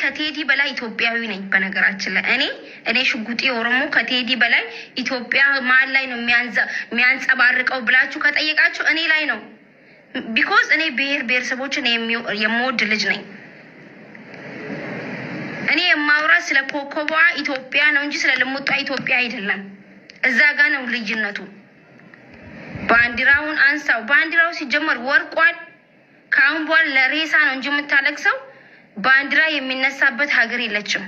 ከቴዲ በላይ ኢትዮጵያዊ ነኝ በነገራችን ላይ እኔ ሽጉጤ ኦሮሞ ከቴዲ በላይ ኢትዮጵያ ማል ላይ ነው የሚያንጸባርቀው ብላችሁ ከጠየቃችሁ እኔ ላይ ነው because እኔ ብሔረሰቦችን የምወድ ልጅ ነኝ እኔ የማውራ ስለ ኮኮቧ ኢትዮጵያ ነው እንጂ ስለ ልሙጧ ኢትዮጵያ አይደለም እዛ ጋር ነው ልጅነቱ ባንዲራውን አንሳው ባንዲራው ሲጀመር ወርቋል ካሁን በኋላ ለሬሳ ነው እንጂ የምታለቅሰው ባንዲራ የሚነሳበት ሀገር የለችም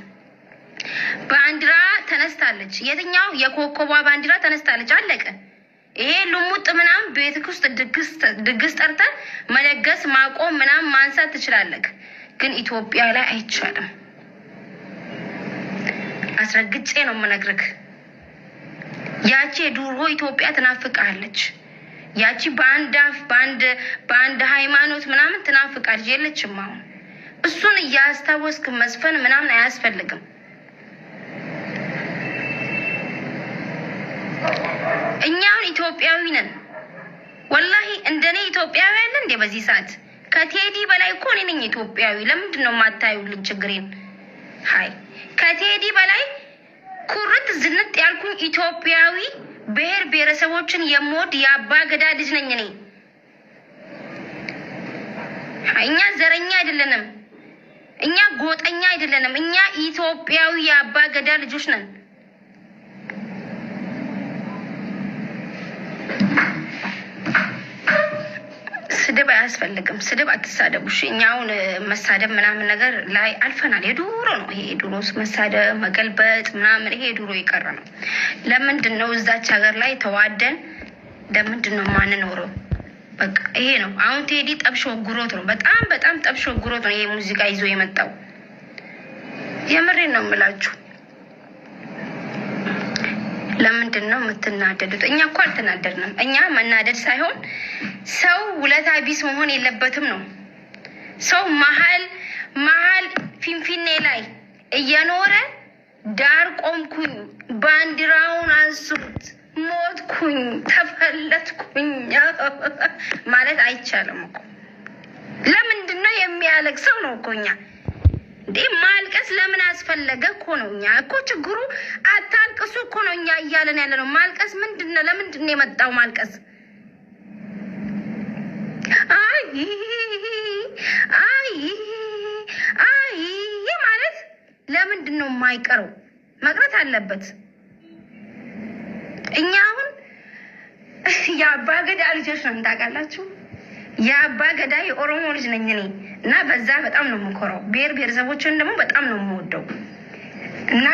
ባንዲራ ተነስታለች የትኛው የኮኮቧ ባንዲራ ተነስታለች አለቀ ይሄ ልሙጥ ምናም ቤትክ ውስጥ ድግስ ጠርተ መለገስ ማቆም ምናም ማንሳት ትችላለህ ግን ኢትዮጵያ ላይ አይቻልም አስረግጬ ነው የምነግርህ ያቺ ዱሮ ኢትዮጵያ ተናፍቃለች ያቺ ባንድ ሃይማኖት ምናምን ተናፍቃለች የለችም አሁን እሱን ያስታወስክ መስፈን ምናምን አያስፈልግም እኛውን ኢትዮጵያዊ ነን ወላሂ እንደኔ ኢትዮጵያዊ አለ እንደ በዚህ ሰዓት ከቴዲ በላይ እኮ ነኝ ኢትዮጵያዊ ለምንድን ነው ማታዩልኝ ችግሬን ሃይ ከቴዲ በላይ ኩርት ዝንጥ ያልኩኝ ኢትዮጵያዊ ብሔረሰቦችን የምወድ የአባ ገዳ ልጅ ነኝ እኔ እኛ ዘረኛ አይደለንም እኛ ጎጠኛ አይደለንም እኛ ኢትዮጵያዊ የአባ ገዳ ልጆች ነን ስድብ አያስፈልግም ስድብ አትሳደቡሽ እኛውን መሳደብ ምናምን ነገር ላይ አልፈናል የዱሮ ነው ይሄ ዱሮስ መሳደብ መገልበጥ ምናምን ይሄ ዱሮ ይቀር ነው ለምንድን ነው እዛች ሀገር ላይ ተዋደን ለምንድን ነው ማን ኖሮ በቃ ይሄ ነው አሁን ቴዲ ጠብሾ ጉሮት ነው በጣም ጠብሾ ጉሮት ነው ይሄ ሙዚቃ ይዞ የመጣው የምሬን ነው የምላችሁ ለምንድን ነው የምትናደዱት እኛ እኮ አልተናደድንም እኛ መናደድ ሳይሆን ሰው ውለታ ቢስ መሆን የለበትም ነው ሰው መሀል ፊንፊኔ ላይ እየኖረ ዳር ቆምኩኝ ባንዲራውን አንሱት ሞትኩኝ ተፈለጥኩኝ ማለት አይቻልም እኮ ለምንድን ነው የሚያለቅሰው ነው እኮ እኛ እንዴ ማልቀስ ለምን አስፈለገ እኮ ነው እኛ እኮ ችግሩ አታልቅሱ እኮ ነው እኛ እያለን ያለ ነው ማልቀስ ምንድነው ለምንድን ነው የመጣው ማልቀስ አይ ማለት ለምንድን ነው የማይቀረው መቅረት አለበት እኛ አሁን የአባ ገዳ ልጆች ነው ታውቃላችሁ የአባ ገዳ የኦሮሞ ልጅ ነኝ እኔ እና በዛ በጣም ነው የምኮራው ብሔረሰቦችን ደግሞ በጣም ነው የምወደው እና